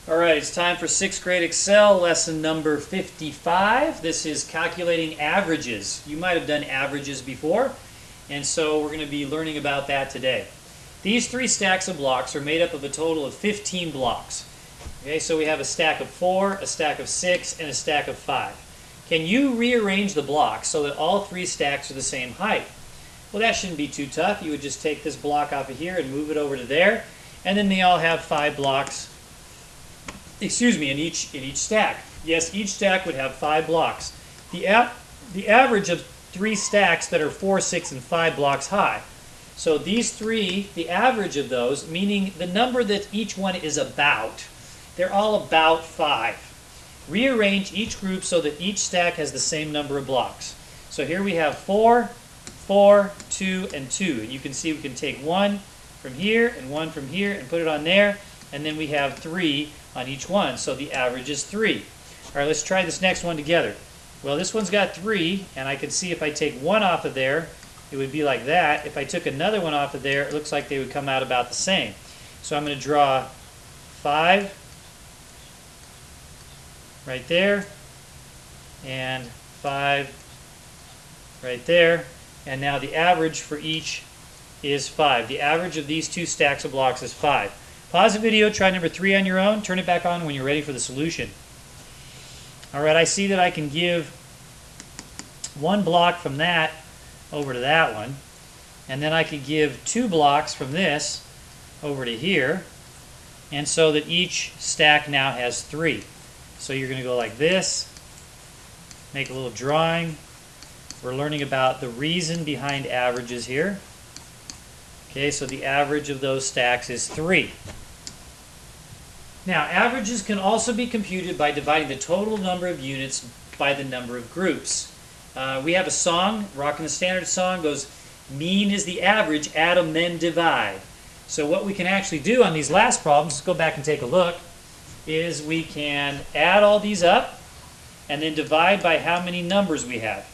Alright, it's time for 6th grade Excel lesson number 55. This is calculating averages. You might have done averages before, and so we're going to be learning about that today. These three stacks of blocks are made up of a total of 15 blocks. Okay, so we have a stack of 4, a stack of 6, and a stack of 5. Can you rearrange the blocks so that all three stacks are the same height? Well, that shouldn't be too tough. You would just take this block off of here and move it over to there, and then they all have 5 blocks in each stack. Yes, each stack would have 5 blocks. The average of 3 stacks that are 4, 6, and 5 blocks high. So these three, the average of those, meaning the number that each one is about, they're all about 5. Rearrange each group so that each stack has the same number of blocks. So here we have 4, 4, 2, and 2. And you can see we can take one from here and one from here and put it on there, and then we have 3 on each one, so the average is 3. Alright, let's try this next one together. Well, this one's got 3, and I can see if I take one off of there, it would be like that. If I took another one off of there, it looks like they would come out about the same. So I'm going to draw 5 right there, and 5 right there, and now the average for each is 5. The average of these two stacks of blocks is 5. Pause the video, try number 3 on your own, turn it back on when you're ready for the solution. Alright, I see that I can give one block from that over to that one, and then I could give 2 blocks from this over to here, and so that each stack now has 3. So you're going to go like this, make a little drawing. We're learning about the reason behind averages here. Okay, so the average of those stacks is 3. Now, averages can also be computed by dividing the total number of units by the number of groups. We have a song, Rockin' the Standard song, goes, mean is the average, add 'em then divide. So what we can actually do on these last problems, let's go back and take a look, is we can add all these up and then divide by how many numbers we have.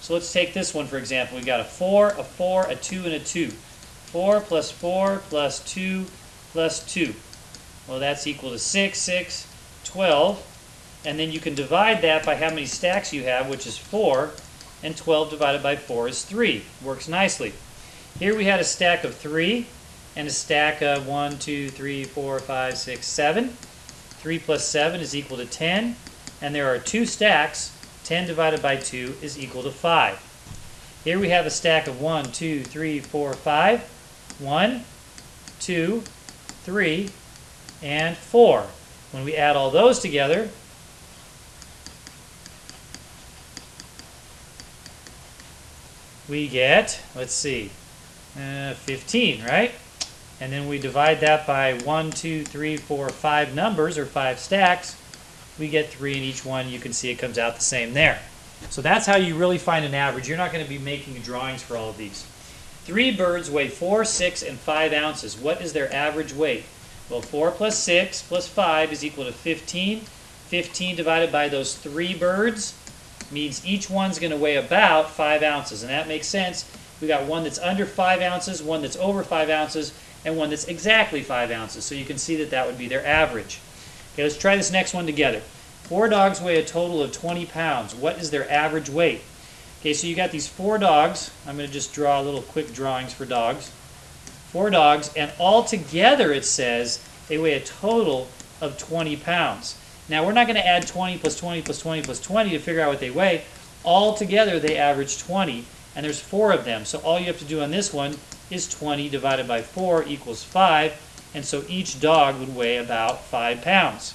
So let's take this one for example. We've got a 4, a 4, a 2, and a 2. 4 plus 4 plus 2 plus 2. Well, that's equal to 6, 6, 12. And then you can divide that by how many stacks you have, which is 4. And 12 divided by 4 is 3. Works nicely. Here we had a stack of 3 and a stack of 1, 2, 3, 4, 5, 6, 7. 3 plus 7 is equal to 10. And there are 2 stacks. 10 divided by 2 is equal to 5. Here we have a stack of 1, 2, 3, 4, 5. 1, 2, 3, and 4. When we add all those together, we get, let's see, 15, right? And then we divide that by 1, 2, 3, 4, 5 numbers, or 5 stacks. We get 3 in each one. You can see it comes out the same there. So that's how you really find an average. You're not going to be making drawings for all of these. 3 birds weigh 4, 6, and 5 ounces. What is their average weight? Well, 4 plus 6 plus 5 is equal to 15. 15 divided by those 3 birds means each one's going to weigh about 5 ounces. And that makes sense. We got one that's under 5 ounces, one that's over 5 ounces, and one that's exactly 5 ounces. So you can see that that would be their average. Okay, let's try this next one together. 4 dogs weigh a total of 20 pounds. What is their average weight? Okay, so you got these 4 dogs. I'm going to just draw little quick drawings for dogs. 4 dogs, and all together it says they weigh a total of 20 pounds. Now we're not going to add 20 plus 20 plus 20 plus 20 to figure out what they weigh. All together they average 20, and there's 4 of them. So all you have to do on this one is 20 divided by 4 equals 5, and so each dog would weigh about 5 pounds.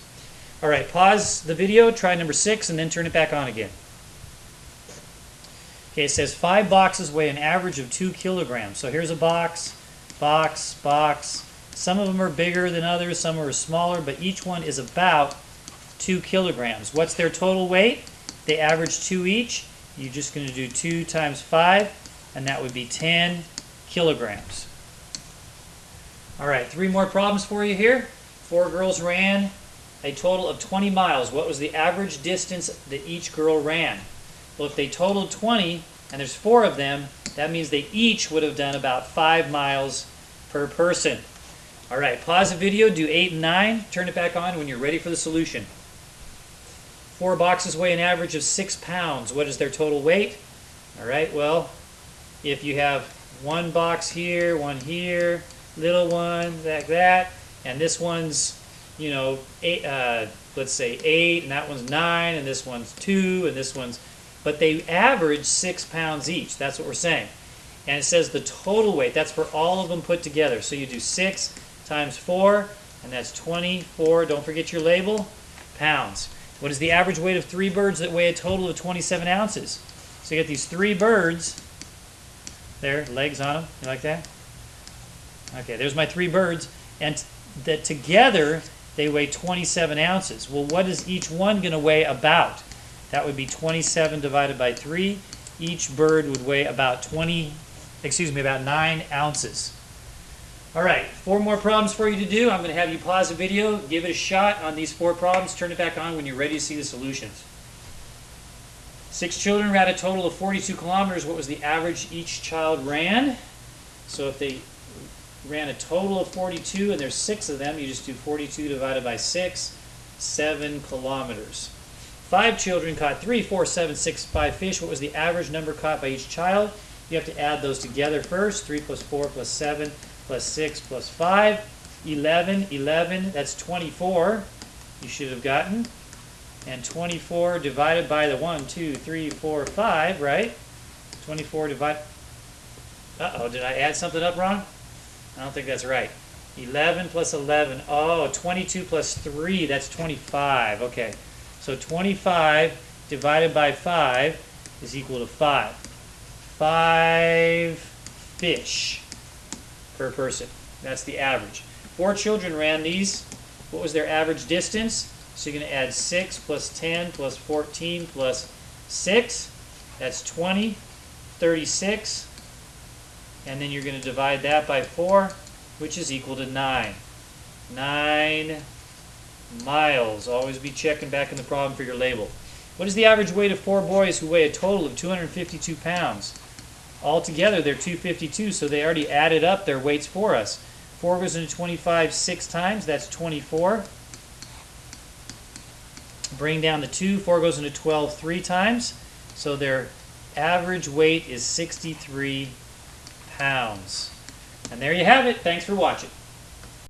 Alright, pause the video, try number 6, and then turn it back on again. Okay, it says 5 boxes weigh an average of 2 kilograms. So here's a box, box, box. Some of them are bigger than others, some are smaller, but each one is about 2 kilograms. What's their total weight? They average 2 each. You're just going to do 2 times 5, and that would be 10 kilograms. Alright, 3 more problems for you here. 4 girls ran a total of 20 miles. What was the average distance that each girl ran? Well, if they totaled 20, and there's 4 of them, that means they each would have done about 5 miles per person. All right, pause the video, do 8 and 9, turn it back on when you're ready for the solution. 4 boxes weigh an average of 6 pounds. What is their total weight? All right, well, if you have one box here, one here, little one, like that, and this one's, you know, let's say 8, and that one's 9, and this one's 2, and this one's, but they average 6 pounds each. That's what we're saying. And it says the total weight, that's for all of them put together. So you do 6 times 4, and that's 24, don't forget your label, pounds. What is the average weight of 3 birds that weigh a total of 27 ounces? So you get these 3 birds, there, legs on them, you like that? Okay, there's my 3 birds, and that together they weigh 27 ounces. Well, what is each one going to weigh about? That would be 27 divided by 3. Each bird would weigh about 9 ounces. All right, 4 more problems for you to do. I'm going to have you pause the video, give it a shot on these 4 problems, turn it back on when you're ready to see the solutions. 6 children ran a total of 42 kilometers. What was the average each child ran? So if they ran a total of 42 and there's 6 of them, you just do 42 divided by 6, 7 kilometers. 5 children caught 3, 4, 7, 6, 5 fish. What was the average number caught by each child? You have to add those together first. 3 plus 4 plus 7 plus 6 plus 5. 11, that's 24 you should have gotten. And 24 divided by the 1, 2, 3, 4, 5, right? 24 divided... Uh-oh, did I add something up wrong? I don't think that's right. 11 plus 11. Oh, 22 plus 3, that's 25. Okay, so 25 divided by 5 is equal to 5. 5 fish per person. That's the average. 4 children ran these. What was their average distance? So you're going to add 6 plus 10 plus 14 plus 6. That's 20, 36. And then you're going to divide that by 4, which is equal to 9. 9 miles. Always be checking back in the problem for your label. What is the average weight of 4 boys who weigh a total of 252 pounds? Altogether, they're 252, so they already added up their weights for us. 4 goes into 25 6 times. That's 24. Bring down the 2. 4 goes into 12 3 times. So their average weight is 63 pounds. And there you have it. Thanks for watching.